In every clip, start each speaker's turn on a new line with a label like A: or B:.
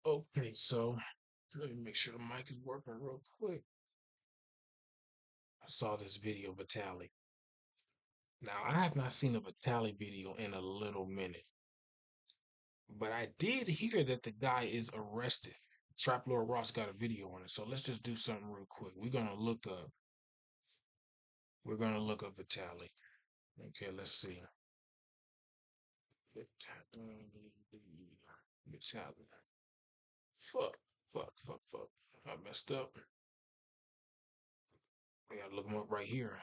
A: Okay, so let me make sure the mic is working real quick. I saw this video, Vitaly. Now, I have not seen a Vitaly video in a little minute, but I did hear that the guy is arrested. Trap Lord Ross got a video on it, so let's just do something real quick. We're gonna look up Vitaly. Okay, let's see. Vitaly. Fuck. I messed up. I gotta look him up right here.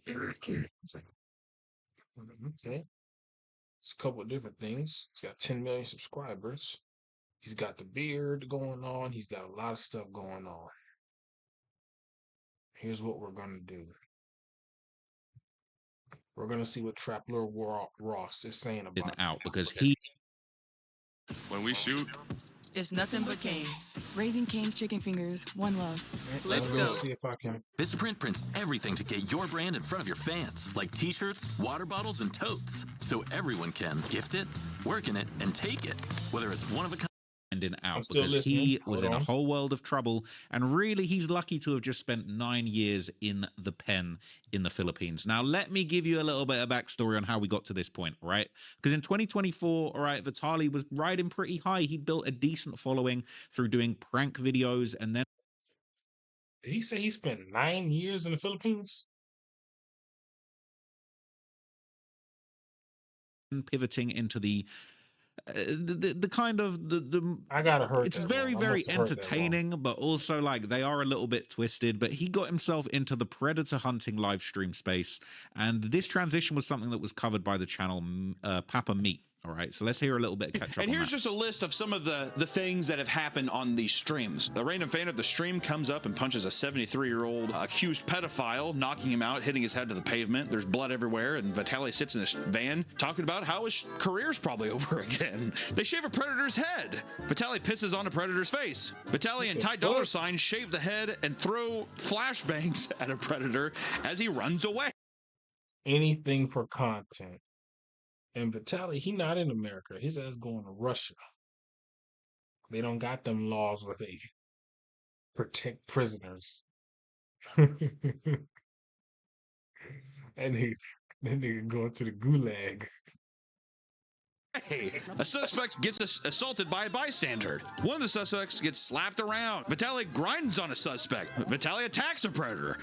A: Okay. It's a couple of different things. He's got 10 million subscribers. He's got the beard going on. He's got a lot of stuff going on. Here's what we're gonna do. We're gonna see what Trapler Ross is saying about
B: out
A: it.
B: because he
C: When we shoot,
D: It's nothing but canes.
E: Raising Cane's Chicken Fingers, one love.
D: Let's
A: I'm gonna
D: go.
A: see if I can.
F: Vistaprint prints everything to get your brand in front of your fans, like t-shirts, water bottles, and totes, so everyone can gift it, work in it, and take it, whether it's one of a kind.
B: out
A: still
B: because
A: listening.
B: he was
A: Hold
B: in a
A: on.
B: whole world of trouble, and really he's lucky to have just spent 9 years in the pen in the Philippines. Now let me give you a little bit of backstory on how we got to this point, right? Because in 2024, all right, Vitaly was riding pretty high. He built a decent following through doing prank videos, and then
A: Did he say he spent 9 years in the Philippines?
B: pivoting into the kind of the
A: I gotta heard
B: it's
A: that
B: very
A: wrong. I
B: very
A: must have heard that wrong.
B: entertaining, but also like they are a little bit twisted. But he got himself into the predator hunting live stream space, and this transition was something that was covered by the channel Papa Meat. All right, so let's hear a little bit of catch up.
G: And here's just a list of some of the things that have happened on these streams. The random fan of the stream comes up and punches a 73-year-old accused pedophile, knocking him out, hitting his head to the pavement. There's blood everywhere, and Vitaly sits in his van talking about how his career's probably over again. They shave a predator's head. Vitaly pisses on a predator's face. Vitaly and Ty Dollar Sign shave the head and throw flashbangs at a predator as he runs away.
A: Anything for content. And Vitaly, he not in America. His ass going to Russia. They don't got them laws where they protect prisoners. and they going to the Gulag.
G: Hey, a suspect gets assaulted by a bystander. One of the suspects gets slapped around. Vitaly grinds on a suspect. Vitaly attacks a predator.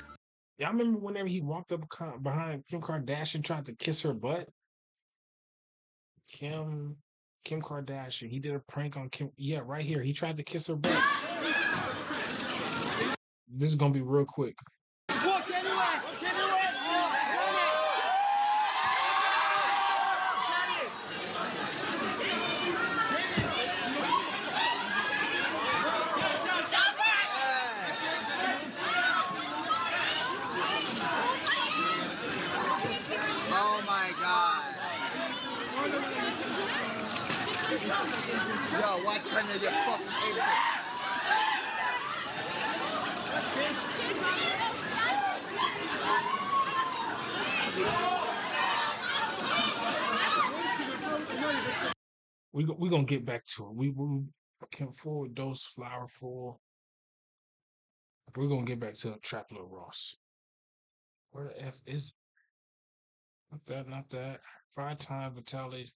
A: Y'all remember whenever he walked up behind Kim Kardashian, tried to kiss her butt? Kim Kardashian. He did a prank on Kim. Yeah, right here. He tried to kiss her butt. This is gonna be real quick.
D: Oh my God. Yo, what's kind of your fucking idiot?
A: We gonna get back to it. We can forward those flower full. We're gonna get back to the Trapler Ross. Where the F is it? Not that. 5-time Vitaly.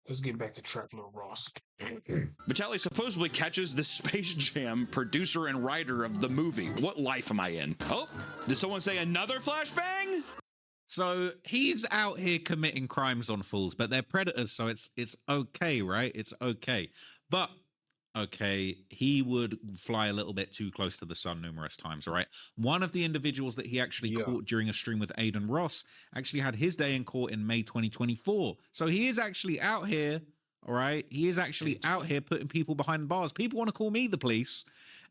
A: Let's get back to Trapler Ross.
G: Vitaly supposedly catches the Space Jam producer and writer of the movie. What life am I in? Oh, did someone say another flashbang?
B: So he's out here committing crimes on fools, but they're predators, so it's okay, right? It's okay. But okay, he would fly a little bit too close to the sun numerous times, all right? One of the individuals that he actually caught during a stream with Aiden Ross actually had his day in court in May 2024. So he is actually out here, all right? He is actually out here putting people behind bars. People want to call me the police.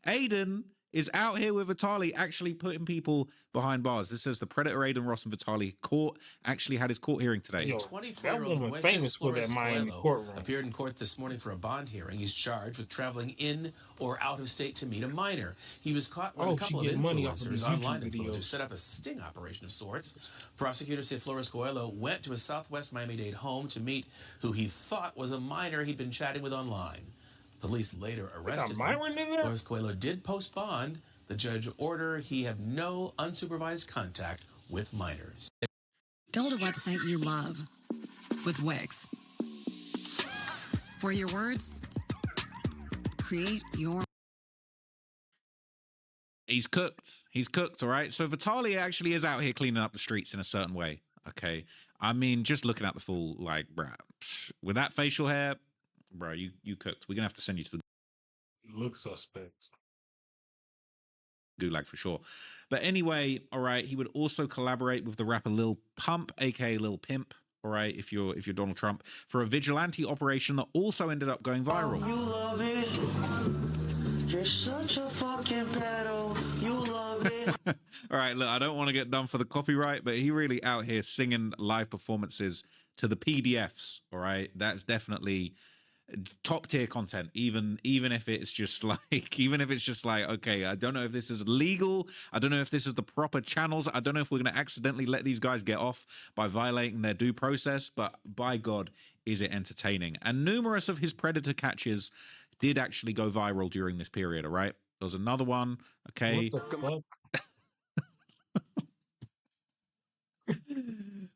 B: Aiden is out here with Vitaly actually putting people behind bars. This says the Predator Aiden Ross and Vitaly court actually had his court hearing today.
A: Yo, that
H: 24-year-old
A: woman
H: Moises
A: famous for that
H: Flores
A: Miami
H: Coelho
A: courtroom.
H: appeared in court this morning for a bond hearing. He's charged with traveling in or out of state to meet a minor. He was caught with a couple of
A: money off of these
H: influencers, online
A: YouTube
H: influencers,
A: videos.
H: set up a sting operation of sorts. Prosecutors say Flores Coelho went to a southwest Miami-Dade home to meet who he thought was a minor he'd been chatting with online. Police later arrested him. Flores Coelho did post bond. The judge ordered he have no unsupervised contact with minors.
I: Build a website you love with Wix. For your words, create your...
B: He's cooked. He's cooked, all right? So Vitaly actually is out here cleaning up the streets in a certain way, okay? I mean, just looking at the fool, like, bruh, with that facial hair, bro, you cooked. We're going to have to send you to the
A: Looks suspect.
B: Gulag for sure. But anyway, all right, he would also collaborate with the rapper Lil Pump, aka Lil Pimp, all right, if you're Donald Trump, for a vigilante operation that also ended up going viral.
J: You love it. You're such a fucking pedo. You love it.
B: All right, look, I don't want to get done for the copyright, but he really out here singing live performances to the PDFs, all right? That's definitely top tier content, even if it's just like okay, I don't know if this is legal, I don't know if this is the proper channels, I don't know if we're going to accidentally let these guys get off by violating their due process, but by God, is it entertaining. And numerous of his predator catches did actually go viral during this period, all right? There was another one, okay?
A: What the fuck?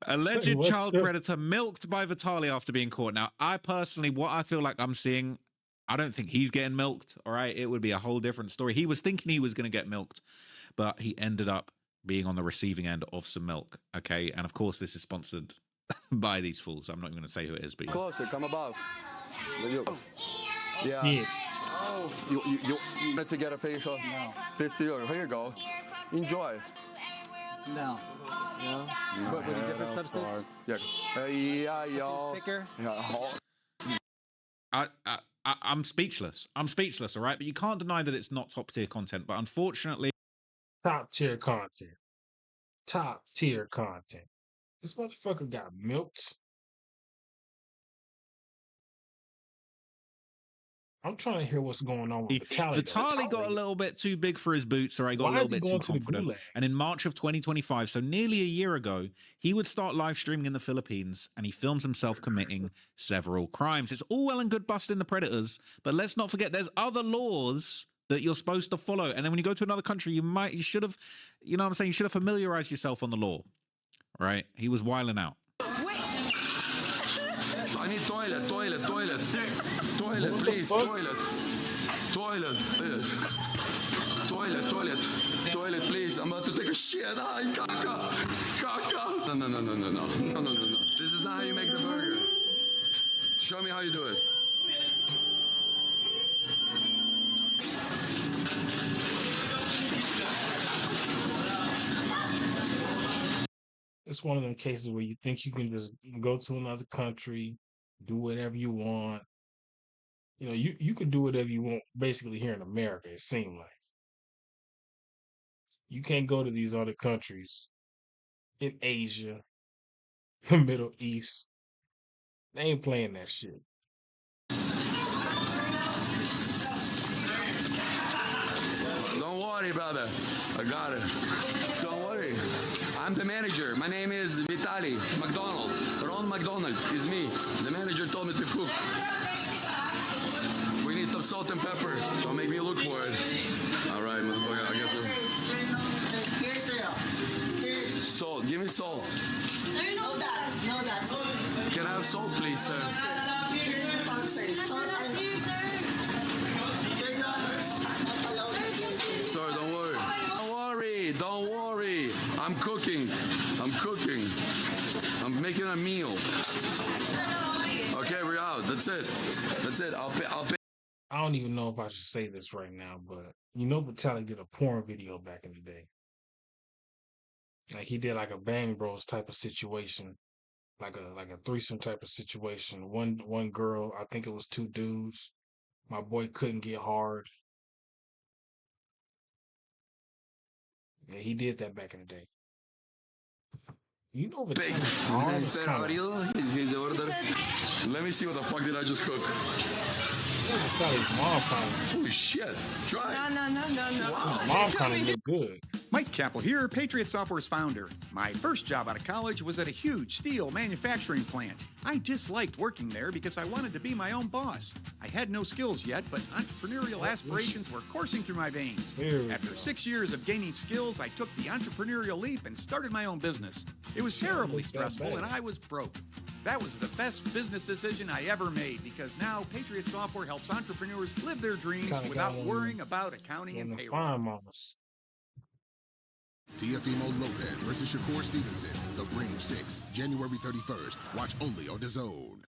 B: Alleged child predator milked by Vitaly after being caught. Now, I personally, what I feel like I'm seeing, I don't think he's getting milked, all right? It would be a whole different story. He was thinking he was going to get milked, but he ended up being on the receiving end of some milk, okay? And of course, this is sponsored by these fools. I'm not even going to say who it is, but
K: closer, come above. Yeah. You wanted to get a facial? No. 50 euros. Here you go. Enjoy.
J: No. No?
K: But with a different substance? Yeah. Yeah, thicker?
B: I'm speechless. I'm speechless, all right? But you can't deny that it's not top tier content. But unfortunately,
A: top tier content. Top tier content. This motherfucker got milked. I'm trying to hear what's going on with Vitaly.
B: Vitaly got a little bit too big for his boots, or he got a little bit too confident. And in March of 2025, so nearly a year ago, he would start live streaming in the Philippines, and he films himself committing several crimes. It's all well and good busting the predators, but let's not forget there's other laws that you're supposed to follow. And then when you go to another country, you should have, you know what I'm saying? You should have familiarized yourself on the law, right? He was wilding out.
K: I need toilet, toilet, please, toilet, please. I'm about to take a shit. Ay, caca. No. This is not how you make the burger. Show me how you do it.
A: It's one of them cases where you think you can just go to another country, do whatever you want. You know, you could do whatever you want basically here in America, it seems like. You can't go to these other countries in Asia, the Middle East. They ain't playing that shit.
K: Don't worry, brother. I got it. Don't worry. I'm the manager. My name is Vitaly McDonald. Ron McDonald is me. The manager told me to cook. We need some salt and pepper. Don't make me look for it. All right, motherfucker. I guess salt. Give me salt.
L: Sir, no that. No that.
K: Can I have salt, please, sir? Sir, don't worry. Don't worry. I'm cooking. I'm making a meal. Okay, we're out. That's it. I'll pay.
A: I don't even know if I should say this right now, but you know Vitaly did a porn video back in the day. Like he did like a Bang Bros type of situation. Like a threesome type of situation. One girl, I think it was two dudes. My boy couldn't get hard. Yeah, he did that back in the day. You know Vitaly's mom is kind of...
K: His order. Let me see what the fuck did I just cook.
A: Vitaly's mom kind of...
K: Holy shit. Try.
L: No.
K: Wow.
A: Mom kind of look good.
M: Mike Capel here, Patriot Software's founder. My first job out of college was at a huge steel manufacturing plant. I disliked working there because I wanted to be my own boss. I had no skills yet, but entrepreneurial aspirations were coursing through my veins. After 6 years of gaining skills, I took the entrepreneurial leap and started my own business. It was terribly stressful and I was broke. That was the best business decision I ever made because now Patriot Software helps entrepreneurs live their dreams without worrying about accounting and payroll.
N: Teofimo Lopez versus Shakur Stevenson. The Ring 6, January 31st. Watch only on DAZN.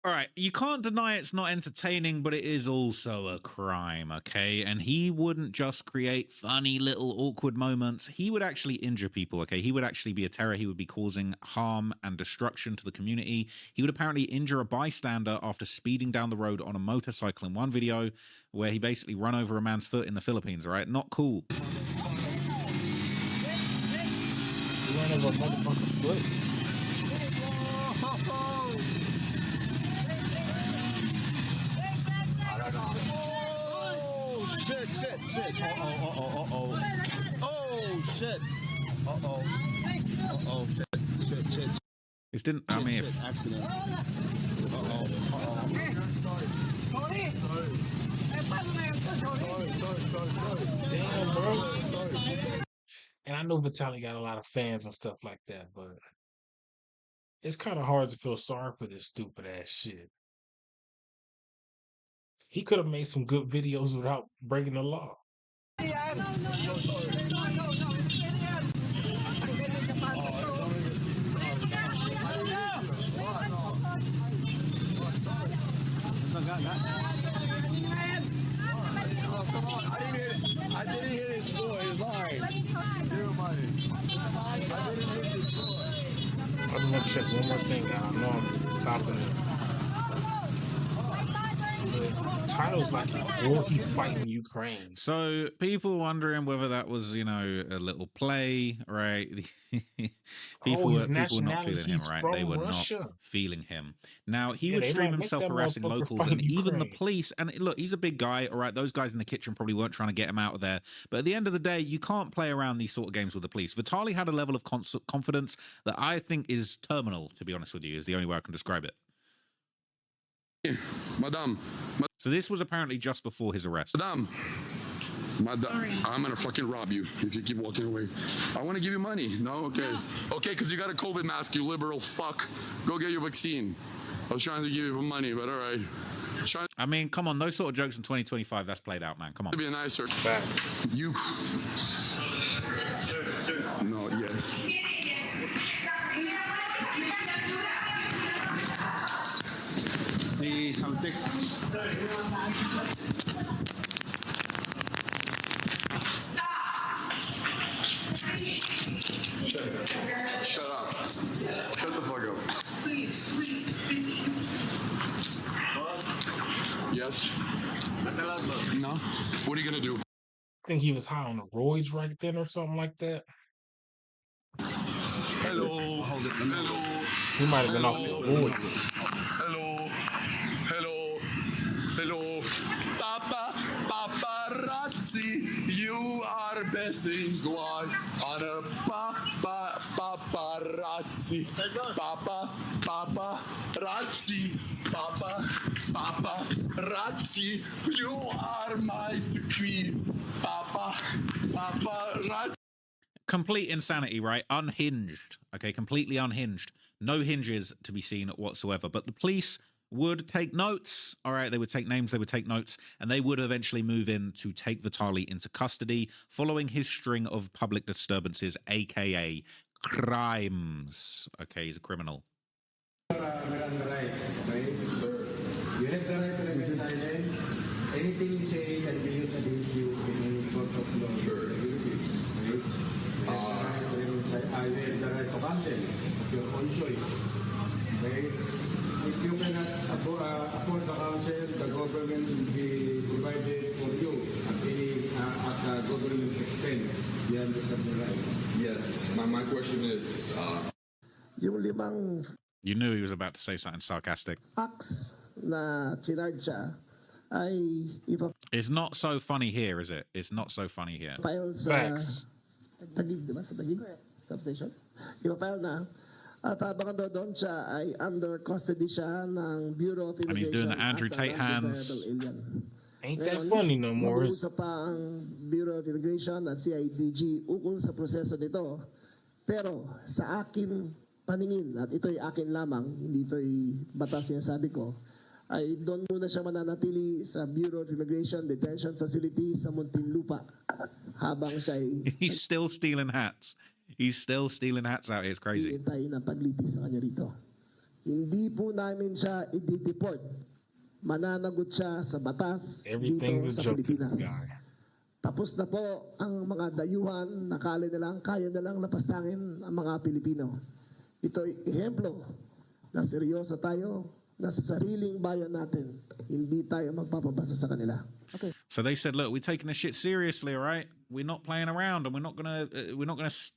B: All right, you can't deny it's not entertaining, but it is also a crime, okay? And he wouldn't just create funny little awkward moments. He would actually injure people, okay? He would actually be a terror. He would be causing harm and destruction to the community. He would apparently injure a bystander after speeding down the road on a motorcycle in one video where he basically run over a man's foot in the Philippines, all right? Not cool.
A: He ran over a motherfucker's foot.
O: Shit. Oh, shit. Shit.
B: This didn't, I mean, if...
O: Accident.
A: Damn, bro. And I know Vitaly got a lot of fans and stuff like that, but it's kind of hard to feel sorry for this stupid ass shit. He could have made some good videos without breaking the law.
O: I didn't hit his score. He's lying.
A: I'm gonna check one more thing out. I know I'm stopping it. The title's like, will he fight in Ukraine?
B: So people wondering whether that was, you know, a little play, right? people were not feeling him, right? They were
A: Russia.
B: not feeling him. Now, he would stream himself harassing locals and even the police. And look, he's a big guy, all right? Those guys in the kitchen probably weren't trying to get him out of there. But at the end of the day, you can't play around these sort of games with the police. Vitaly had a level of confidence that I think is terminal, to be honest with you, is the only way I can describe it.
K: Madame.
B: So this was apparently just before his arrest.
K: Madame, I'm gonna fucking rob you if you keep walking away. I want to give you money. No? Okay. Okay, because you got a COVID mask, you liberal fuck. Go get your vaccine. I was trying to give you money, but all right.
B: I mean, come on, those sort of jokes in 2025, that's played out, man. Come on.
K: To be a nicer. You. No, yeah.
O: Something.
K: Shut up. Shut the fuck up. Please. Yes? No? What are you gonna do?
A: I think he was high on the roids right then or something like that.
K: Hello. Hello.
A: He might have been off the roids.
K: Hello. Paparazzi, you are messing life on a paparazzi. Paparazzi, you are my queen. Paparazzi.
B: Complete insanity, right? Unhinged. Okay, completely unhinged. No hinges to be seen whatsoever. But the police would take notes. All right, they would take names, they would take notes, and they would eventually move in to take Vitaly into custody following his string of public disturbances, aka crimes. Okay, he's a criminal.
P: Anything you say can be used against you in court of law. Sure. I have the right to cancel your own choice. Okay? If you cannot afford the counsel, the government will be provided for you at again, you understand me right? Yes. My question is,
Q: yung limang
B: You knew he was about to say something sarcastic.
Q: acts na chinarge siya ay
B: It's not so funny here, is it? It's not so funny here.
Q: ipapile sa Taguig, di ba? Sa Taguig substation. Ipapile na. At habang doon siya ay under custody siya ng Bureau of Immigration.
B: And he's doing the Andrew Tate hands.
A: Ain't that funny no more.
Q: Mag-uusap pa ang Bureau of Immigration at CIDG ukol sa proseso nito. Pero sa akin paningin, at ito'y akin lamang, hindi ito'y batas sinasabi ko, ay doon muna siya mananatili sa Bureau of Immigration Detention Facility sa Muntinlupa habang siya'y
B: He's still stealing hats. He's still stealing hats out here. It's crazy.
Q: hintay ng paglitis sa kanya rito. Hindi po namin siya i-deport. Mananagot siya sa batas
A: Everything
Q: dito
A: was
Q: sa
A: jokes to
Q: Pilipinas.
A: this guy.
Q: Tapos na po ang mga dayuhan, nakala nilang kaya nilang lapastangin ang mga Pilipino. Ito'y ehemplo na seryoso tayo na sa sariling bayan natin, hindi tayo magpapabasa sa kanila. Okay.
B: So they said, "Look, we're taking this shit seriously, all right? We're not playing around, and we're not gonna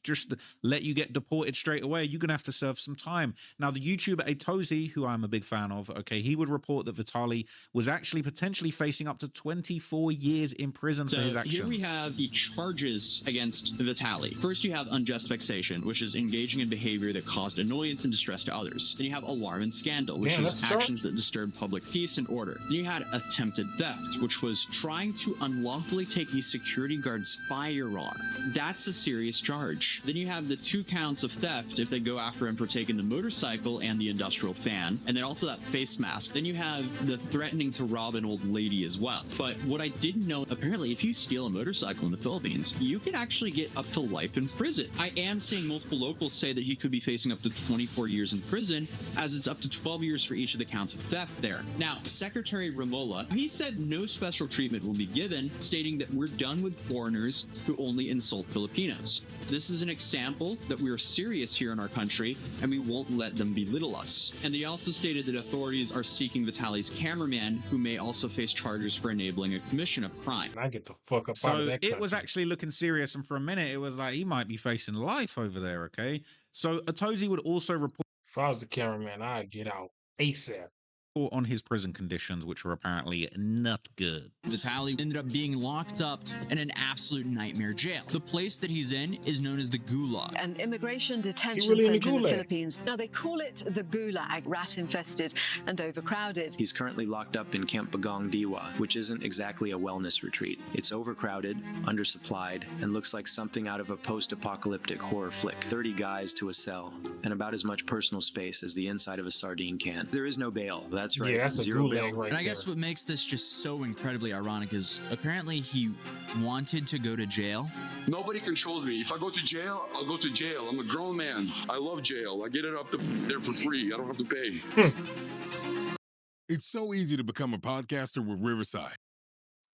B: just let you get deported straight away. You're gonna have to serve some time." Now, the YouTuber Atozi, who I'm a big fan of, okay, he would report that Vitaly was actually potentially facing up to 24 years in prison for his actions.
R: Here we have the charges against Vitaly. First, you have unjust vexation, which is engaging in behavior that caused annoyance and distress to others. Then you have alarm and scandal, which is actions that disturb public peace and order. Then you had attempted theft, which was trying to unlawfully take a security guard's firearm. That's a serious charge. Then you have the 2 counts of theft if they go after him for taking the motorcycle and the industrial fan, and then also that face mask. Then you have the threatening to rob an old lady as well. But what I didn't know, apparently if you steal a motorcycle in the Philippines, you can actually get up to life in prison. I am seeing multiple locals say that he could be facing up to 24 years in prison, as it's up to 12 years for each of the counts of theft there. Now, Secretary Ramola, he said no special treatment will be given, stating that we're done with foreigners who only insult Filipinos. This is an example that we are serious here in our country, and we won't let them belittle us. And they also stated that authorities are seeking Vitaly's cameraman, who may also face charges for enabling a commission of crime.
A: I get the fuck up out of
B: So
A: that
B: it was
A: country.
B: actually looking serious, and for a minute, it was like he might be facing life over there. Okay, so Atozi would also report.
A: If I was the cameraman, I'd get out ASAP.
B: On his prison conditions, which were apparently not good.
R: Vitaly ended up being locked up in an absolute nightmare jail. The place that he's in is known as the Gulag.
S: An immigration detention
A: really in the
S: center in the
A: Gulag?
S: Philippines. Now, they call it the Gulag, rat-infested and overcrowded.
T: He's currently locked up in Camp Bagong Diwa, which isn't exactly a wellness retreat. It's overcrowded, undersupplied, and looks like something out of a post-apocalyptic horror flick. 30 guys to a cell, and about as much personal space as the inside of a sardine can. There is no bail. That's right.
A: Yeah, that's a
T: Zero
A: Gulag
T: bail.
A: right
R: And I guess what makes this just so incredibly ironic is apparently he wanted to go to jail.
U: Nobody controls me. If I go to jail, I'll go to jail. I'm a grown man. I love jail. I get it up there for free. I don't have to pay.
N: It's so easy to become a podcaster with Riverside.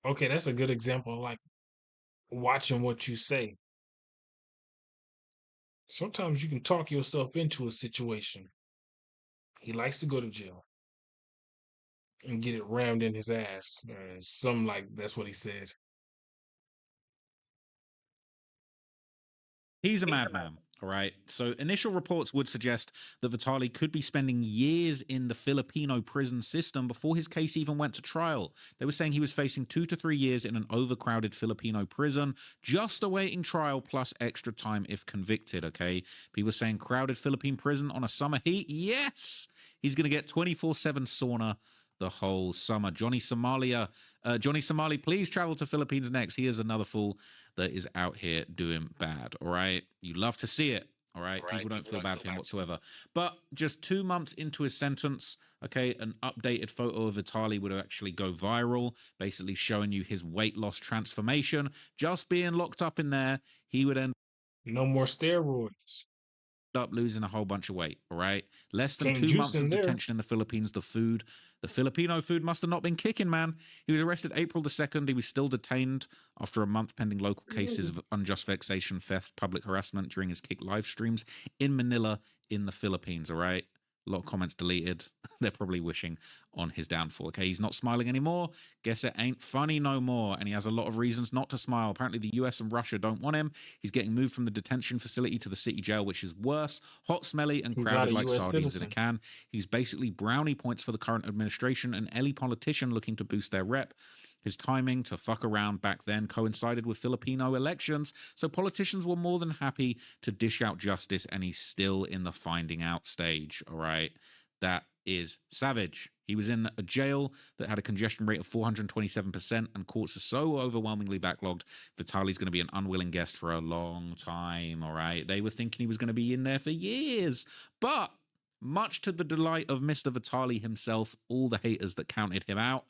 A: Okay, that's a good example of like watching what you say. Sometimes you can talk yourself into a situation. He likes to go to jail and get it rammed in his ass. Something like that's what he said.
B: He's a madman, all right? So initial reports would suggest that Vitaly could be spending years in the Filipino prison system before his case even went to trial. They were saying he was facing 2 to 3 years in an overcrowded Filipino prison, just awaiting trial plus extra time if convicted, okay? People saying crowded Philippine prison on a summer heat? Yes! He's going to get 24/7 sauna the whole summer. Johnny Somali, please travel to Philippines next. He is another fool that is out here doing bad, all right? You love to see it, all right? People don't feel bad for him whatsoever. But just 2 months into his sentence, okay, an updated photo of Vitaly would actually go viral, basically showing you his weight loss transformation. Just being locked up in there, he would end
A: No more steroids.
B: up losing a whole bunch of weight, all right? Less than
A: Can't
B: 2 months
A: juice in
B: of
A: there.
B: detention in the Philippines. The Filipino food must have not been kicking, man. He was arrested April the 2nd. He was still detained after a month pending local cases of unjust vexation, theft, public harassment during his Kick live streams in Manila in the Philippines, all right? A lot of comments deleted. they're probably wishing on his downfall. Okay, he's not smiling anymore. Guess it ain't funny no more. And he has a lot of reasons not to smile. Apparently, the US and Russia don't want him. He's getting moved from the detention facility to the city jail, which is worse. Hot, smelly, and crowded like sardines in a can. He's basically brownie points for the current administration and any politician looking to boost their rep. His timing to fuck around back then coincided with Filipino elections, so politicians were more than happy to dish out justice, and he's still in the finding out stage, all right? That is savage. He was in a jail that had a congestion rate of 427%, and courts are so overwhelmingly backlogged, Vitaly's going to be an unwilling guest for a long time, all right? They were thinking he was going to be in there for years, but much to the delight of Mr. Vitaly himself, all the haters that counted him out,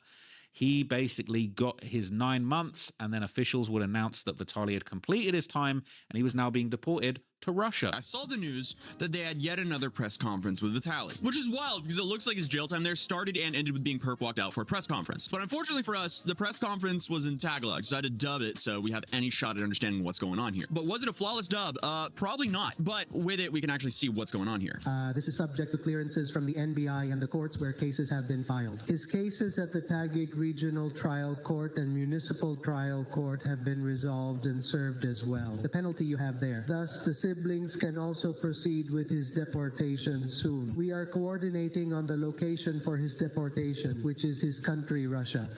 B: he basically got his 9 months, and then officials would announce that Vitaly had completed his time, and he was now being deported to Russia.
C: I saw the news that they had yet another press conference with Vitaly, which is wild because it looks like his jail time there started and ended with being perp walked out for a press conference. But unfortunately for us, the press conference was in Tagalog, so I had to dub it so we have any shot at understanding what's going on here. But was it a flawless dub? Probably not. But with it, we can actually see what's going on here.
V: This is subject to clearances from the NBI and the courts where cases have been filed. His cases at the Taguig Regional Trial Court and Municipal Trial Court have been resolved and served as well. The penalty you have there. Thus, the siblings can also proceed with his deportation soon. We are coordinating on the location for his deportation, which is his country, Russia.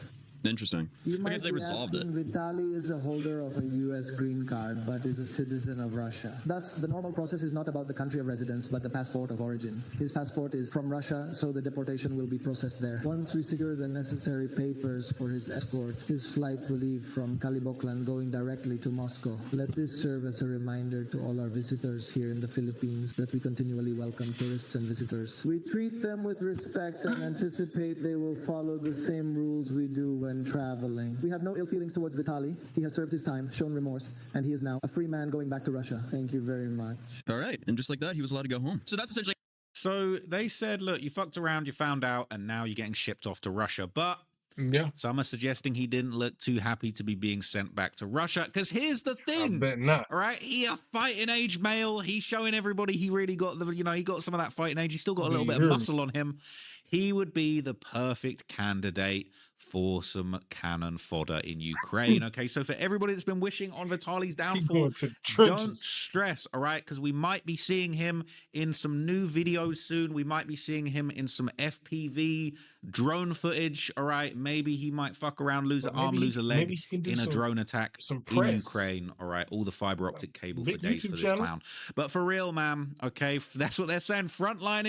C: Interesting. I guess they resolved it.
Q: Vitaly is a holder of a U.S. green card, but is a citizen of Russia. Thus, the normal process is not about the country of residence, but the passport of origin. His passport is from Russia, so the deportation will be processed there. Once we secure the necessary papers for his escort, his flight will leave from Kaliboklan going directly to Moscow. Let this serve as a reminder to all our visitors here in the Philippines that we continually welcome tourists and visitors. We treat them with respect and anticipate they will follow the same rules we do when traveling. We have no ill feelings towards Vitaly. He has served his time, shown remorse, and he is now a free man going back to Russia. Thank you very much.
C: All right. And just like that, he was allowed to go home. So that's essentially...
B: So they said, look, you fucked around, you found out, and now you're getting shipped off to Russia. But
A: yeah,
B: some are suggesting he didn't look too happy to be being sent back to Russia. Because here's the thing.
A: I bet not.
B: All right, he a fighting age male. He's showing everybody he really got the, he got some of that fighting age. He's still got a little bit of muscle on him. He would be the perfect candidate for some cannon fodder in Ukraine. Okay, so for everybody that's been wishing on Vitaly's downfall, don't stress, all right? Because we might be seeing him in some new videos soon. We might be seeing him in some FPV drone footage, all right? Maybe he might fuck around, lose an arm, lose a leg in a drone attack in Ukraine, all right? All the fiber optic cable for days for this clown. But for real, man, okay, that's what they're saying. Frontline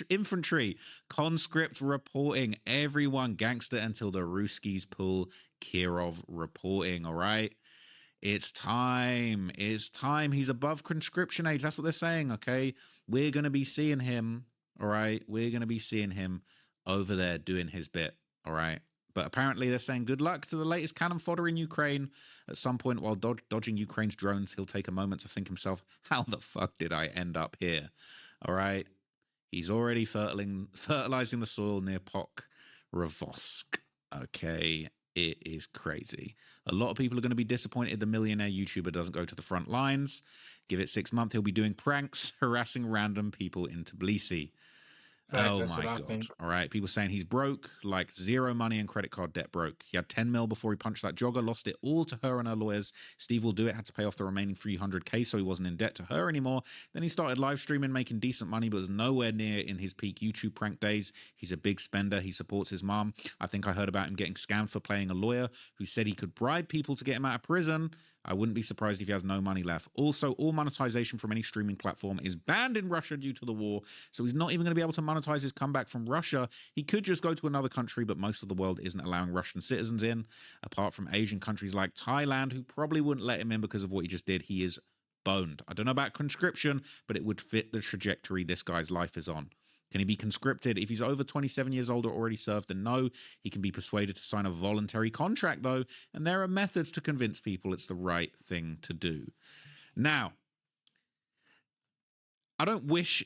B: infantry, conscript reporting, everyone gangster until the Ruskies pull Kirov reporting, all right? It's time. It's time. He's above conscription age. That's what they're saying, okay? We're going to be seeing him, all right? We're going to be seeing him over there doing his bit, all right? But apparently they're saying good luck to the latest cannon fodder in Ukraine. At some point while dodging Ukraine's drones, he'll take a moment to think himself, how the fuck did I end up here? All right? He's already fertilizing the soil near Pokrovsk. Okay, it is crazy. A lot of people are going to be disappointed the millionaire YouTuber doesn't go to the front lines. Give it 6 months, he'll be doing pranks, harassing random people in Tbilisi. Oh my God. All right. People saying he's broke, like zero money and credit card debt broke. He had 10 mil before he punched that jogger, lost it all to her and her lawyers. Steve will do it, had to pay off the remaining 300K so he wasn't in debt to her anymore. Then he started live streaming, making decent money, but was nowhere near in his peak YouTube prank days. He's a big spender. He supports his mom. I think I heard about him getting scammed for playing a lawyer who said he could bribe people to get him out of prison. I wouldn't be surprised if he has no money left. Also, all monetization from any streaming platform is banned in Russia due to the war, so he's not even going to be able to monetize his comeback from Russia. He could just go to another country, but most of the world isn't allowing Russian citizens in, apart from Asian countries like Thailand, who probably wouldn't let him in because of what he just did. He is boned. I don't know about conscription, but it would fit the trajectory this guy's life is on. Can he be conscripted? If he's over 27 years old or already served, then no. He can be persuaded to sign a voluntary contract, though, and there are methods to convince people it's the right thing to do. Now, I don't wish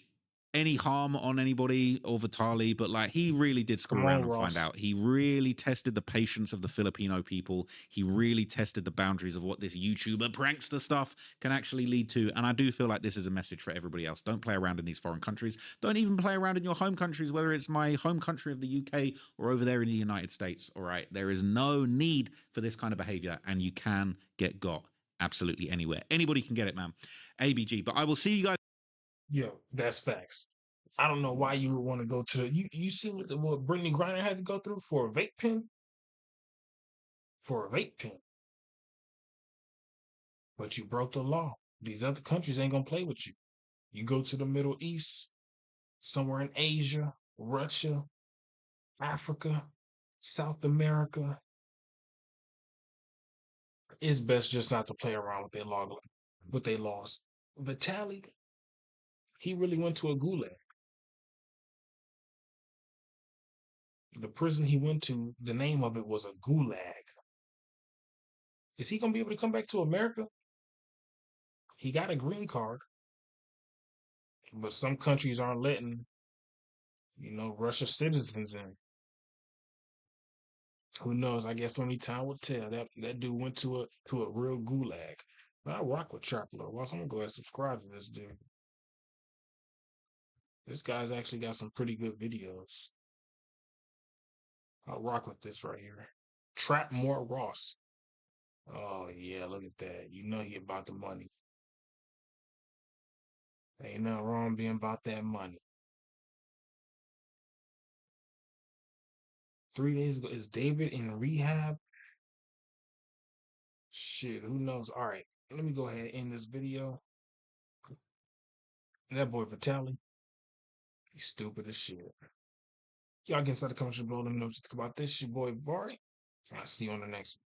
B: any harm on anybody or Vitaly, but like he really did screw around and find out. He really tested the patience of the Filipino people. He really tested the boundaries of what this YouTuber prankster stuff can actually lead to. And I do feel like this is a message for everybody else. Don't play around in these foreign countries. Don't even play around in your home countries, whether it's my home country of the UK or over there in the United States. All right. There is no need for this kind of behavior, and you can get got absolutely anywhere. Anybody can get it, man. ABG. But I will see you guys.
A: Yo, that's facts. I don't know why you would want to go to you see what Brittany Griner had to go through for a vape pen? For a vape pen. But you broke the law. These other countries ain't gonna play with you. You go to the Middle East, somewhere in Asia, Russia, Africa, South America. It's best just not to play around with their laws. Vitaly, he really went to a gulag. The prison he went to, the name of it was a gulag. Is he gonna be able to come back to America? He got a green card, but some countries aren't letting, Russia citizens in. Who knows? I guess only time will tell. That dude went to a real gulag. But I rock with Trapler. Well, I'm gonna go ahead and subscribe to this dude. This guy's actually got some pretty good videos. I'll rock with this right here. Trapmore Ross. Oh yeah, look at that. You know he about the money. Ain't nothing wrong being about that money. 3 days ago, is David in rehab? Shit, who knows? All right, let me go ahead and end this video. That boy Vitaly, he's stupid as shit. Y'all get inside the comments below. Let me know what you think about this. Your boy Bari. I'll see you on the next one.